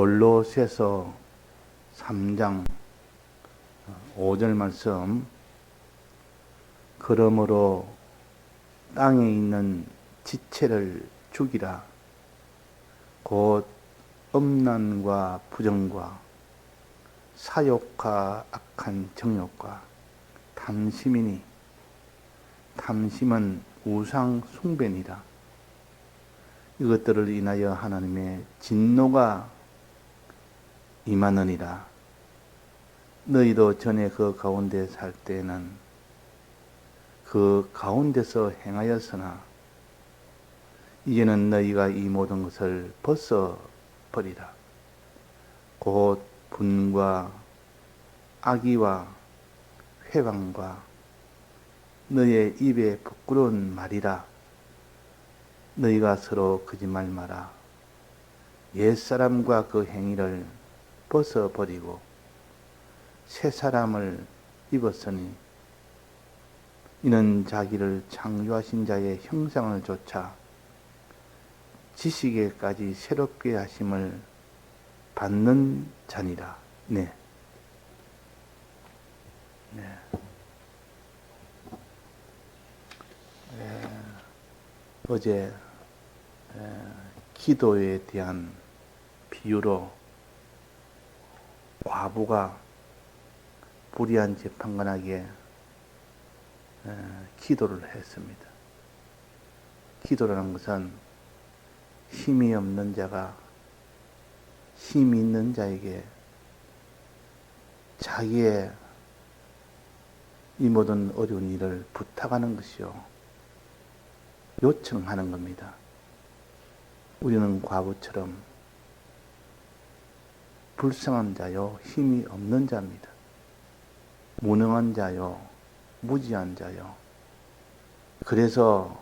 골로새서 3장 5절 말씀. 그러므로 땅에 있는 지체를 죽이라. 곧 음란과 부정과 사욕과 악한 정욕과 탐심이니 탐심은 우상 숭배니라. 이것들을 인하여 하나님의 진노가 임하느니라. 너희도 전에 그 가운데 살 때에는 그 가운데서 행하였으나 이제는 너희가 이 모든 것을 벗어버리라. 곧 분과 악의와 회방과 너희의 입에 부끄러운 말이라. 너희가 서로 거짓말 마라. 옛사람과 그 행위를 벗어버리고 새 사람을 입었으니 이는 자기를 창조하신 자의 형상을 좇아 지식에까지 새롭게 하심을 받는 자니라. 네. 어제 기도에 대한 비유로 과부가 불의한 재판관에게 기도를 했습니다. 기도라는 것은 힘이 없는 자가 힘이 있는 자에게 자기의 이 모든 어려운 일을 부탁하는 것이요, 요청하는 겁니다. 우리는 과부처럼 불쌍한 자요, 힘이 없는 자입니다. 무능한 자요, 무지한 자요. 그래서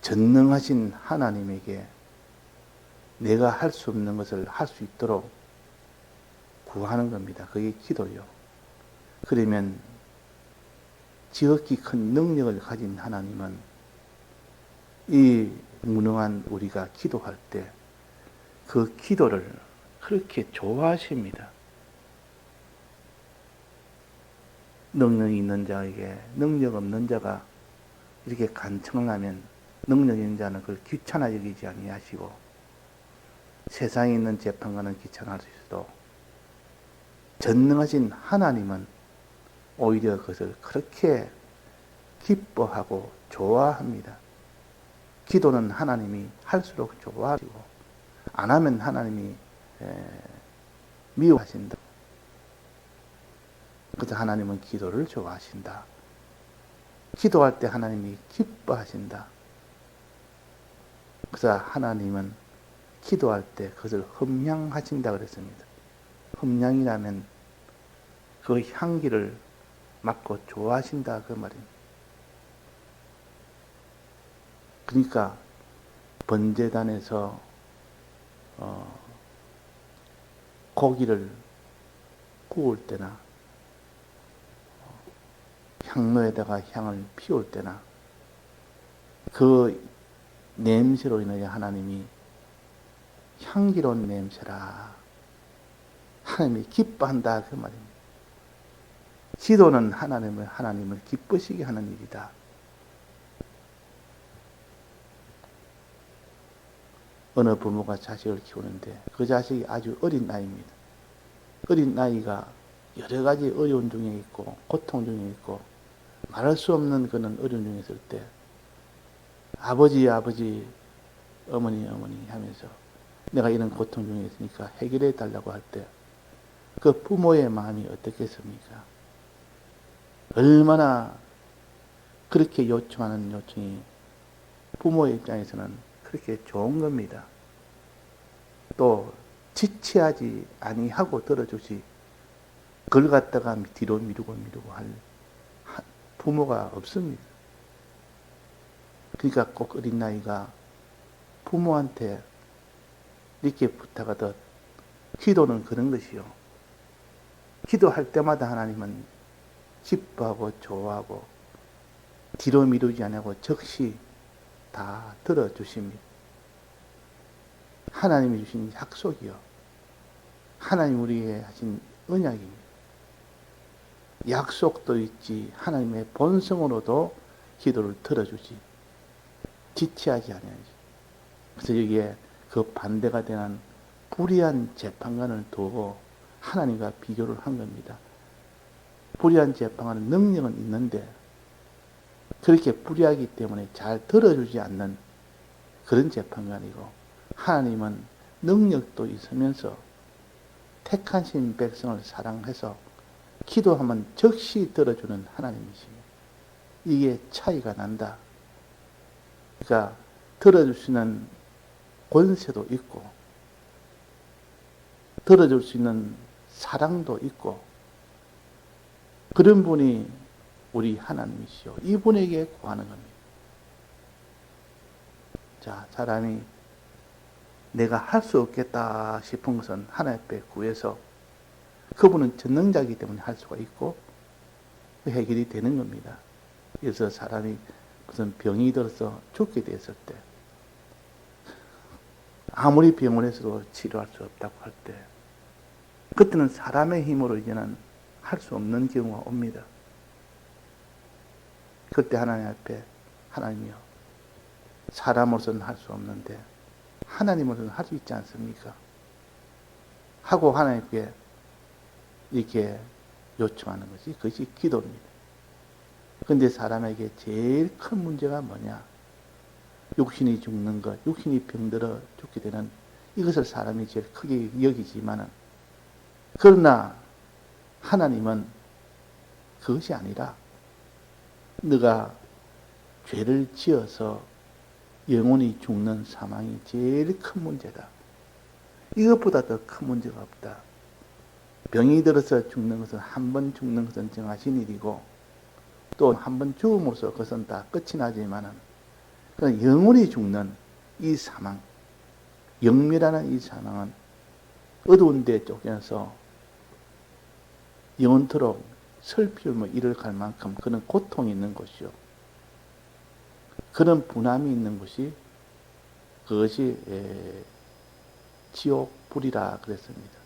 전능하신 하나님에게 내가 할 수 없는 것을 할 수 있도록 구하는 겁니다. 그게 기도요. 그러면 지극히 큰 능력을 가진 하나님은 이 무능한 우리가 기도할 때 그 기도를 그렇게 좋아하십니다. 능력이 있는 자에게 능력 없는 자가 이렇게 간청을 하면 능력 있는 자는 그걸 귀찮아 여기지 아니하시고, 세상에 있는 재판관은 귀찮아할 수 있어도 전능하신 하나님은 오히려 그것을 그렇게 기뻐하고 좋아합니다. 기도는 하나님이 할수록 좋아하시고 안 하면 하나님이 미워하신다. 그래서 하나님은 기도를 좋아하신다. 기도할 때 하나님이 기뻐하신다. 그래서 하나님은 기도할 때 그것을 흠향하신다 그랬습니다. 흠향이라면 그 향기를 맡고 좋아하신다 그 말입니다. 그러니까 번제단에서 고기를 구울 때나 향로에다가 향을 피울 때나 그 냄새로 인하여 하나님이 향기로운 냄새라, 하나님이 기뻐한다 그 말입니다. 기도는 하나님을 기쁘시게 하는 일이다. 어느 부모가 자식을 키우는데 그 자식이 아주 어린 나이입니다. 어린 나이가 여러 가지 어려운 중에 있고 고통 중에 있고 말할 수 없는 그런 어려운 중에 있을 때 아버지 어머니 하면서 내가 이런 고통 중에 있으니까 해결해 달라고 할 때 그 부모의 마음이 어떻겠습니까? 얼마나 그렇게 요청하는 요청이 부모의 입장에서는 그렇게 좋은 겁니다. 또 지체하지 아니하고 들어주시, 그걸 갖다가 뒤로 미루고 할 부모가 없습니다. 그러니까 꼭 어린 나이가 부모한테 이렇게 부탁하듯 기도는 그런 것이요. 기도할 때마다 하나님은 기뻐하고 좋아하고 뒤로 미루지 않고 즉시 다 들어주십니다. 하나님이 주신 약속이요. 하나님 우리에게 하신 언약입니다. 약속도 있지 하나님의 본성으로도 기도를 들어주지 지체하지 않아야지. 그래서 여기에 그 반대가 되는 불의한 재판관을 두고 하나님과 비교를 한 겁니다. 불의한 재판관은 능력은 있는데 그렇게 불의하기 때문에 잘 들어주지 않는 그런 재판관이고, 하나님은 능력도 있으면서 택하신 백성을 사랑해서 기도하면 즉시 들어주는 하나님이십니다. 이게 차이가 난다. 그러니까 들어줄 수 있는 권세도 있고 들어줄 수 있는 사랑도 있고, 그런 분이 우리 하나님이시오. 이분에게 구하는 겁니다. 자, 사람이 내가 할 수 없겠다 싶은 것은 하나님 앞에 구해서, 그분은 전능자이기 때문에 할 수가 있고 해결이 되는 겁니다. 그래서 사람이 무슨 병이 들어서 죽게 됐을 때, 아무리 병원에서도 치료할 수 없다고 할 때, 그때는 사람의 힘으로 이제는 할 수 없는 경우가 옵니다. 그때 하나님 앞에, 하나님이요, 사람으로서는 할 수 없는데 하나님으로서는 할 수 있지 않습니까? 하고 하나님께 이렇게 요청하는 것이, 그것이 기도입니다. 그런데 사람에게 제일 큰 문제가 뭐냐? 육신이 죽는 것, 육신이 병들어 죽게 되는 이것을 사람이 제일 크게 여기지만은, 그러나 하나님은 그것이 아니라 너가 죄를 지어서 영혼이 죽는 사망이 제일 큰 문제다. 이것보다 더 큰 문제가 없다. 병이 들어서 죽는 것은, 한 번 죽는 것은 정하신 일이고, 또 한 번 죽음으로써 그것은 다 끝이 나지만은, 영혼이 죽는 이 사망, 영미라는 이 사망은 어두운 데 쫓겨서 영원토록 슬피 울며 이를 갈 만큼 그런 고통이 있는 것이요. 그런 분함이 있는 것이, 그것이 지옥 불이라 그랬습니다.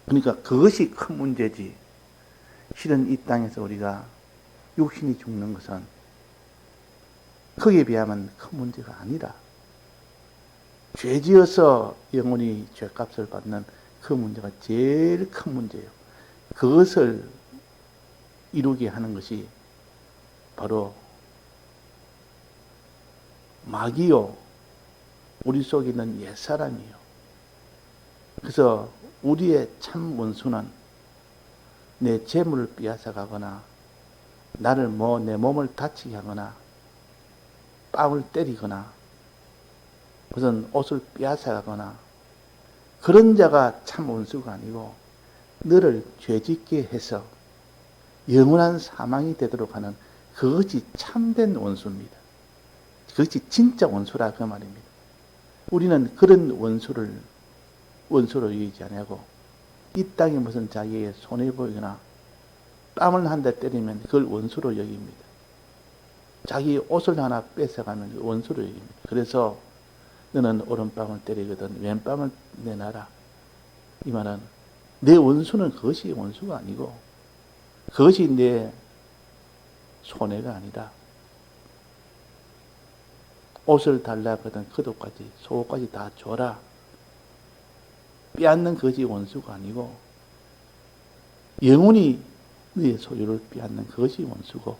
그러니까 그것이 큰 문제지, 실은 이 땅에서 우리가 육신이 죽는 것은 거기에 비하면 큰 문제가 아니라, 죄지어서 영혼이 죄값을 받는 그 문제가 제일 큰 문제예요. 그것을 이루게 하는 것이 바로 마귀요, 우리 속에 있는 옛사람이요. 그래서 우리의 참 원수는 내 재물을 빼앗아가거나, 나를 내 몸을 다치게 하거나, 뺨을 때리거나, 무슨 옷을 빼앗아가거나, 그런 자가 참 원수가 아니고, 너를 죄짓게 해서 영원한 사망이 되도록 하는 그것이 참된 원수입니다. 그것이 진짜 원수라 그 말입니다. 우리는 그런 원수로 여기지 않고, 이 땅에 무슨 자기의 손해 보이거나 뺨을 한 대 때리면 그걸 원수로 여깁니다. 자기 옷을 하나 뺏어가면 원수로 여깁니다. 그래서 너는 오른뺨을 때리거든 왼뺨을 내놔라. 이 말은 내 원수는 그것이 원수가 아니고, 그것이 내 손해가 아니다. 옷을 달라거든 그 돈까지, 속옷까지 다 줘라. 빼앗는 그것이 원수가 아니고, 영혼이 너의 소유를 빼앗는 그것이 원수고,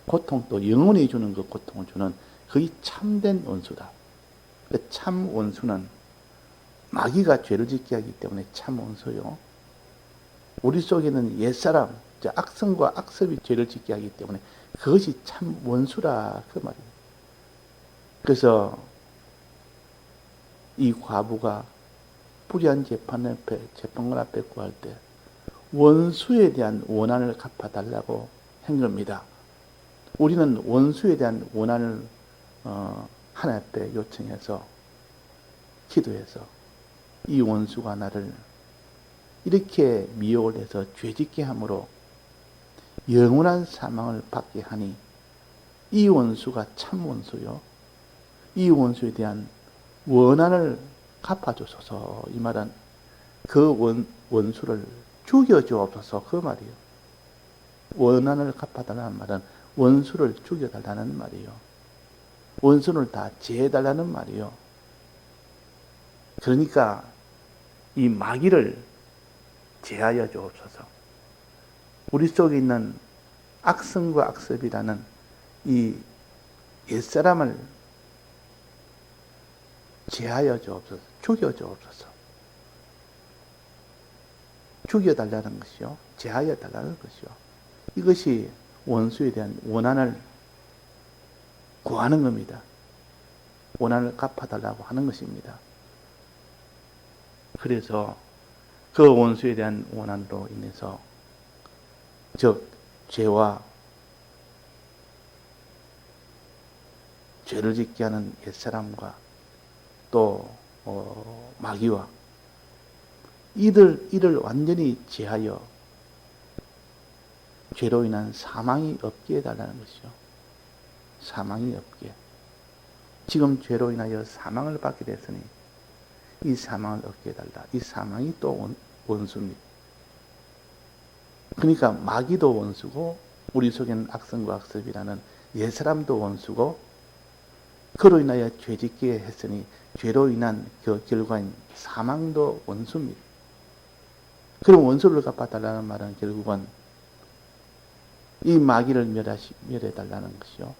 고통도 영혼이 주는 그 고통을 주는 그게 참된 원수다. 참 원수는 마귀가 죄를 짓게 하기 때문에 참 원수요. 우리 속에는 옛사람, 악성과 악습이 죄를 짓게 하기 때문에 그것이 참 원수라 그 말이에요. 그래서 이 과부가 불의한 재판관 앞에 구할 때 원수에 대한 원한을 갚아달라고 한 겁니다. 우리는 원수에 대한 원한을 하나님 앞에 요청해서 기도해서, 이 원수가 나를 이렇게 미혹을 해서 죄짓게 함으로 영원한 사망을 받게 하니, 이 원수가 참 원수요, 이 원수에 대한 원한을 갚아주소서. 이 말은 그 원수를 죽여주옵소서 그 말이요. 원한을 갚아달라는 말은 원수를 죽여달라는 말이요. 원수를 다 제해달라는 말이요. 그러니까 이 마귀를 제하여 주옵소서. 우리 속에 있는 악성과 악습이라는 이 옛사람을 제하여 주옵소서. 죽여 주옵소서. 죽여달라는 것이요. 제하여 달라는 것이요. 이것이 원수에 대한 원한을 구하는 겁니다. 원한을 갚아달라고 하는 것입니다. 그래서 그 원수에 대한 원한으로 인해서 즉 죄와 죄를 짓게 하는 옛사람과 또 마귀와 이를 완전히 제하여 죄로 인한 사망이 없게 해달라는 것이요. 사망이 없게. 지금 죄로 인하여 사망을 받게 됐으니 이 사망을 얻게 해달라. 이 사망이 또 원수입니다. 그러니까 마귀도 원수고 우리 속에는 악성과 악습이라는 옛사람도 원수고 그로 인하여 죄짓게 했으니 죄로 인한 그 결과인 사망도 원수입니다. 그럼 원수를 갚아달라는 말은 결국은 이 마귀를 멸해달라는 것이요.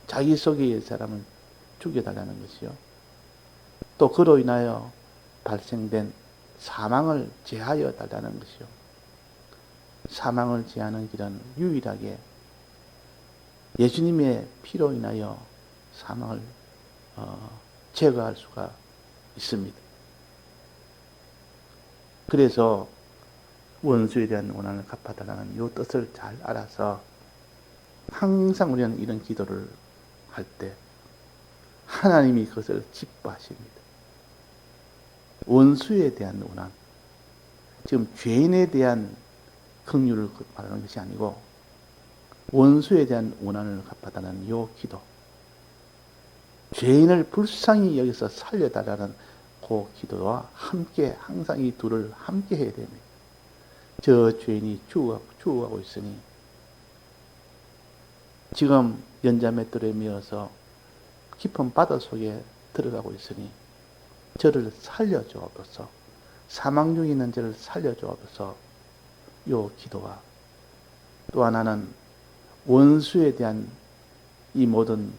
자기 속의 옛사람을 죽여달라는 것이요. 또 그로 인하여 발생된 사망을 제하여 달라는 것이요. 사망을 제하는 길은 유일하게 예수님의 피로 인하여 사망을 제거할 수가 있습니다. 그래서 원수에 대한 원한을 갚아달라는 이 뜻을 잘 알아서 항상 우리는 이런 기도를 할 때 하나님이 그것을 기뻐하십니다. 원수에 대한 원한, 지금 죄인에 대한 긍휼을 말하는 것이 아니고 원수에 대한 원한을 갚아달라는 이 기도, 죄인을 불쌍히 여기서 살려달라는 그 기도와 함께 항상 이 둘을 함께 해야 됩니다. 저 죄인이 죽어가고 있으니 지금 연자맷돌에 미어서 깊은 바다 속에 들어가고 있으니 저를 살려주옵소서. 사망 중에 있는 저를 살려주옵소서. 요 기도와 또 하나는 원수에 대한 이 모든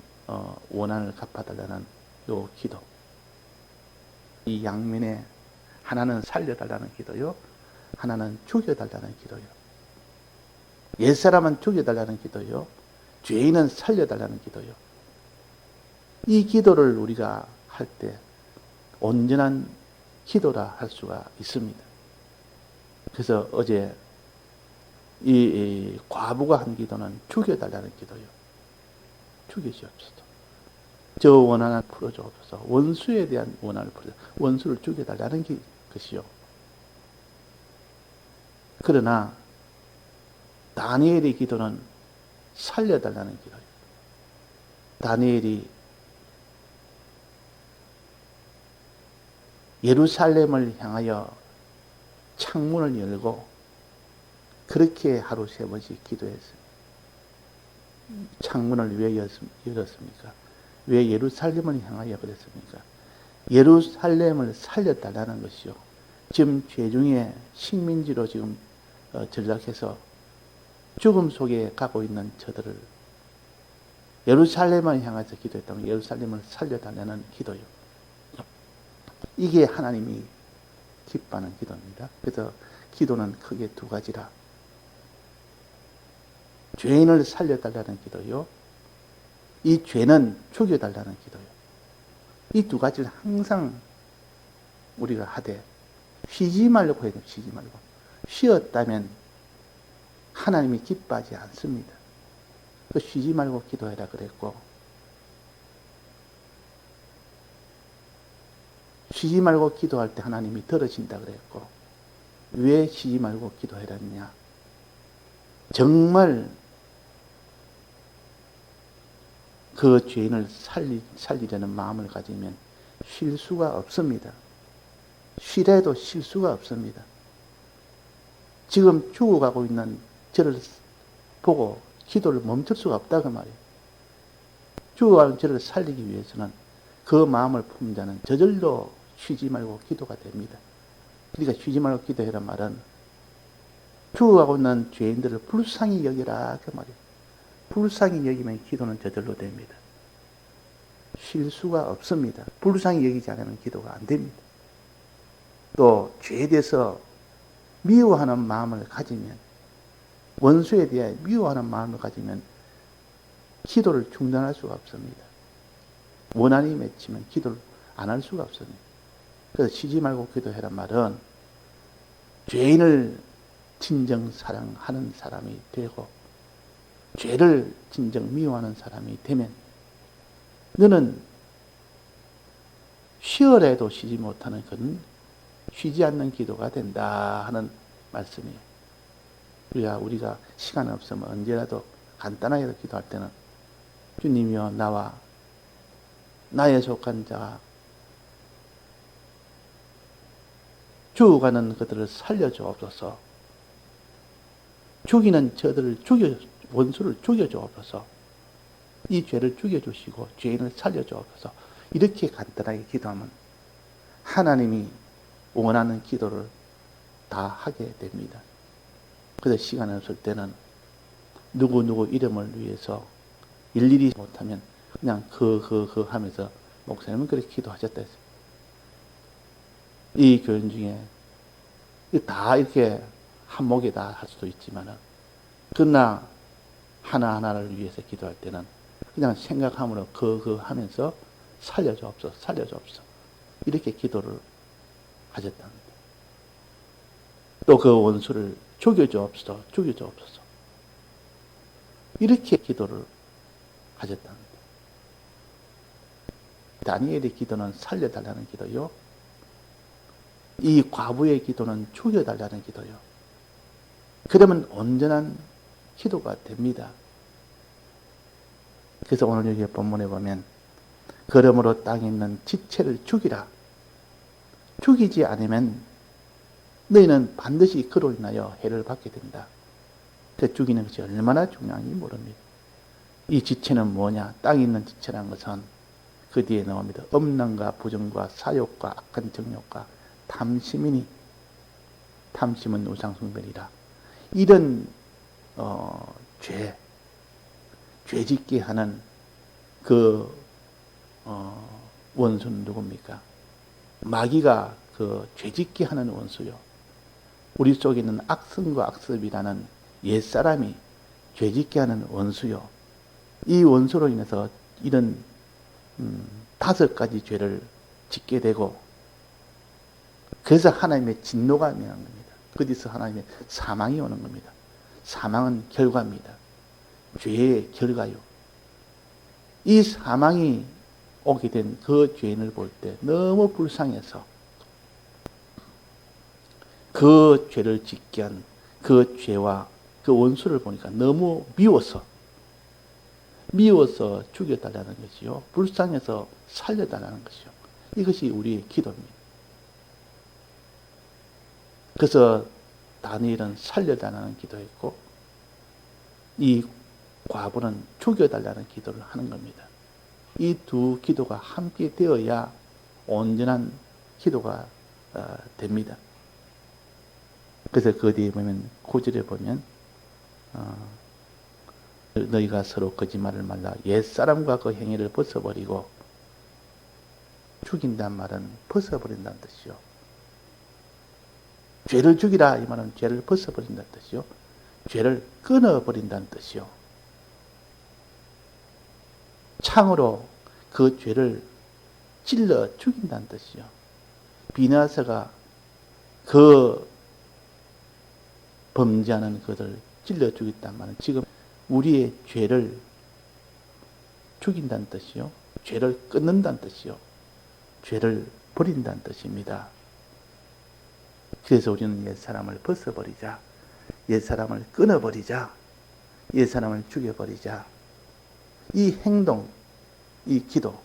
원한을 갚아달라는 요 기도. 이 양면에 하나는 살려달라는 기도요. 하나는 죽여달라는 기도요. 옛사람은 죽여달라는 기도요. 죄인은 살려달라는 기도요. 이 기도를 우리가 할 때 온전한 기도라 할 수가 있습니다. 그래서 어제 이 과부가 한 기도는 죽여달라는 기도요. 죽이시옵소서. 저 원한을 풀어주옵소서. 원수에 대한 원한을 풀어주옵소서. 원수를 죽여달라는 것이요. 그러나 다니엘의 기도는 살려달라는 기도예요. 다니엘이 예루살렘을 향하여 창문을 열고 그렇게 하루 3번씩 기도했어요. 창문을 왜 열었습니까? 왜 예루살렘을 향하여 그랬습니까? 예루살렘을 살려달라는 것이요. 지금 죄중에 식민지로 지금 전락해서 죽음 속에 가고 있는 저들을 예루살렘을 향해서 기도했다면 예루살렘을 살려달라는 기도요. 이게 하나님이 기뻐하는 기도입니다. 그래서 기도는 크게 2가지라. 죄인을 살려달라는 기도요. 이 죄는 죽여달라는 기도요. 이 2가지를 항상 우리가 하되 쉬지 말고 해야 돼요. 쉬지 말고. 쉬었다면 하나님이 기뻐하지 않습니다. 쉬지 말고 기도해라 그랬고 쉬지 말고 기도할 때 하나님이 들으신다 그랬고 왜 쉬지 말고 기도해라 했냐. 정말 그 죄인을 살리려는 마음을 가지면 실수가 없습니다. 쉬래도 실수가 없습니다. 지금 죽어가고 있는 저를 보고 기도를 멈출 수가 없다 그 말이에요. 죽어가는 저를 살리기 위해서는 그 마음을 품은 자는 저절로 쉬지 말고 기도가 됩니다. 그러니까 쉬지 말고 기도해란 말은 죽어가고 있는 죄인들을 불쌍히 여기라 그 말이에요. 불쌍히 여기면 기도는 저절로 됩니다. 실수가 없습니다. 불쌍히 여기지 않으면 기도가 안 됩니다. 또 죄에 대해서 미워하는 마음을 가지면, 원수에 대해 미워하는 마음을 가지면 기도를 중단할 수가 없습니다. 원한이 맺히면 기도를 안 할 수가 없습니다. 그래서 쉬지 말고 기도해란 말은 죄인을 진정 사랑하는 사람이 되고 죄를 진정 미워하는 사람이 되면 너는 쉬어라도 쉬지 못하는 그런 쉬지 않는 기도가 된다 하는 말씀이에요. 우리가 시간 없으면 언제라도 간단하게 기도할 때는 주님이여 나와 나에 속한 자가 죽어가는 그들을 살려주옵소서. 죽이는 저들을 원수를 죽여주옵소서. 이 죄를 죽여주시고 죄인을 살려주옵소서. 이렇게 간단하게 기도하면 하나님이 원하는 기도를 다 하게 됩니다. 그래서 시간이 없을 때는 누구 이름을 위해서 일일이 못하면 그냥 하면서 목사님은 그렇게 기도하셨다 했어요. 이 교인 중에 다 이렇게 한목에 다 할 수도 있지만은 그러나 하나하나를 위해서 기도할 때는 그냥 생각함으로 하면서 살려주옵소서 이렇게 기도를 하셨답니다. 또 그 원수를 죽여주옵소서 이렇게 기도를 하셨답니다. 다니엘의 기도는 살려달라는 기도요. 이 과부의 기도는 죽여달라는 기도요. 그러면 온전한 기도가 됩니다. 그래서 오늘 여기 본문에 보면 그러므로 땅에 있는 지체를 죽이라. 죽이지 않으면 너희는 반드시 그로 인하여 해를 받게 된다. 그 죽이는 것이 얼마나 중요한지 모릅니다. 이 지체는 뭐냐? 땅에 있는 지체라는 것은 그 뒤에 나옵니다. 엄랑과 부정과 사욕과 악한 정욕과 탐심이니 탐심은 우상숭배니라. 이런 죄짓게 하는 그 원수는 누굽니까? 마귀가 그 죄짓게 하는 원수요. 우리 속에 있는 악성과 악습이라는 옛사람이 죄짓게 하는 원수요. 이 원수로 인해서 이런 5가지 죄를 짓게 되고 그래서 하나님의 진노가 임하는 겁니다. 거기서 하나님의 사망이 오는 겁니다. 사망은 결과입니다. 죄의 결과요. 이 사망이 오게 된 그 죄인을 볼 때 너무 불쌍해서 그 죄를 짓게 한 그 죄와 그 원수를 보니까 너무 미워서 죽여달라는 것이요. 불쌍해서 살려달라는 것이요. 이것이 우리의 기도입니다. 그래서 다니엘은 살려달라는 기도했고 이 과부는 죽여달라는 기도를 하는 겁니다. 이 두 기도가 함께 되어야 온전한 기도가 됩니다. 그래서 그 뒤에 보면 9절에 보면 너희가 서로 거짓말을 말라 옛사람과 그 행위를 벗어버리고 죽인다는 말은 벗어버린다는 뜻이요. 죄를 죽이라 이 말은 죄를 벗어버린다는 뜻이요. 죄를 끊어버린다는 뜻이요. 창으로 그 죄를 찔러 죽인다는 뜻이요. 비나서가 그 범죄하는 것을 찔러 죽였단 말은 지금 우리의 죄를 죽인다는 뜻이요. 죄를 끊는다는 뜻이요. 죄를 버린다는 뜻입니다. 그래서 우리는 옛사람을 벗어버리자. 옛사람을 끊어버리자. 옛사람을 죽여버리자. 이 행동, 이 기도,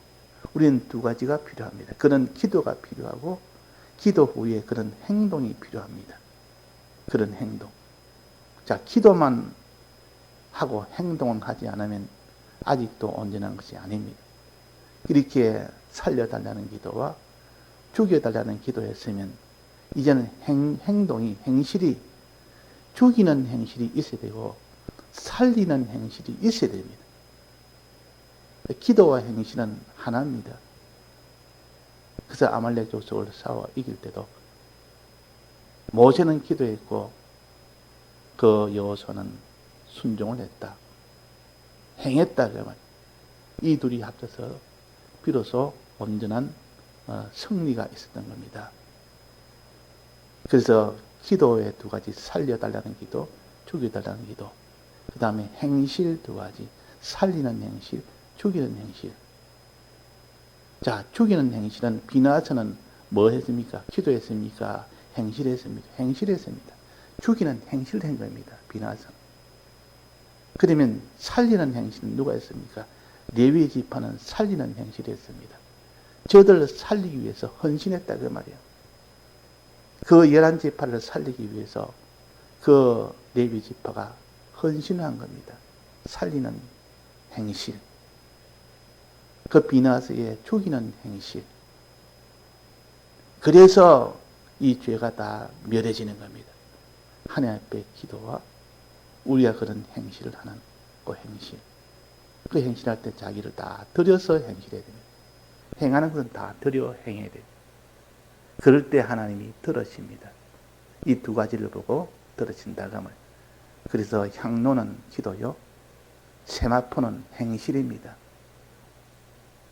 우리는 두 가지가 필요합니다. 그런 기도가 필요하고 기도 후에 그런 행동이 필요합니다. 그런 행동. 자, 기도만 하고 행동은 하지 않으면 아직도 온전한 것이 아닙니다. 이렇게 살려달라는 기도와 죽여달라는 기도였으면 이제는 행동이, 행실이, 죽이는 행실이 있어야 되고 살리는 행실이 있어야 됩니다. 기도와 행실은 하나입니다. 그래서 아말렉 족속을 싸워 이길 때도 모세는 기도했고 그 여호수아는 순종을 했다. 행했다. 그 말. 이 둘이 합쳐서 비로소 온전한 승리가 있었던 겁니다. 그래서 기도의 두 가지, 살려달라는 기도, 죽여달라는 기도, 그 다음에 행실 두 가지, 살리는 행실, 죽이는 행실. 자, 죽이는 행실은 비나서는 뭐 했습니까? 기도했습니까? 행실했습니까? 행실했습니다. 죽이는 행실을 한 겁니다. 비나서는. 그러면 살리는 행실은 누가 했습니까? 레위 지파는 살리는 행실을 했습니다. 저들을 살리기 위해서 헌신했다 그 말이에요. 그 11지파를 살리기 위해서 그 레위 지파가 헌신한 겁니다. 살리는 행실. 그 비나스의 죽이는 행실. 그래서 이 죄가 다 멸해지는 겁니다. 하나님 앞에 기도와 우리가 그런 행실을 하는 그 행실. 그 행실할 때 자기를 다 들여서 행실해야 됩니다. 행하는 것은 다 들여 행해야 됩니다. 그럴 때 하나님이 들으십니다. 이 두 가지를 보고 들으신다고 하면. 그래서 향로는 기도요. 세마포는 행실입니다.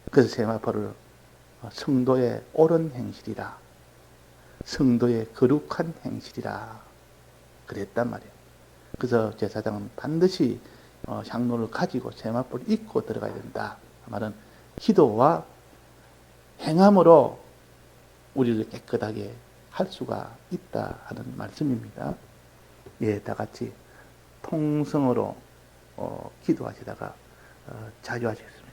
그래서 세마포를 성도의 옳은 행실이라, 성도의 거룩한 행실이라 그랬단 말이에요. 그래서 제사장은 반드시 향로를 가지고 세마포를 입고 들어가야 된다. 그 말은 기도와 행함으로 우리를 깨끗하게 할 수가 있다 하는 말씀입니다. 예, 다 같이 통성으로 기도하시다가 자유하시겠습니다.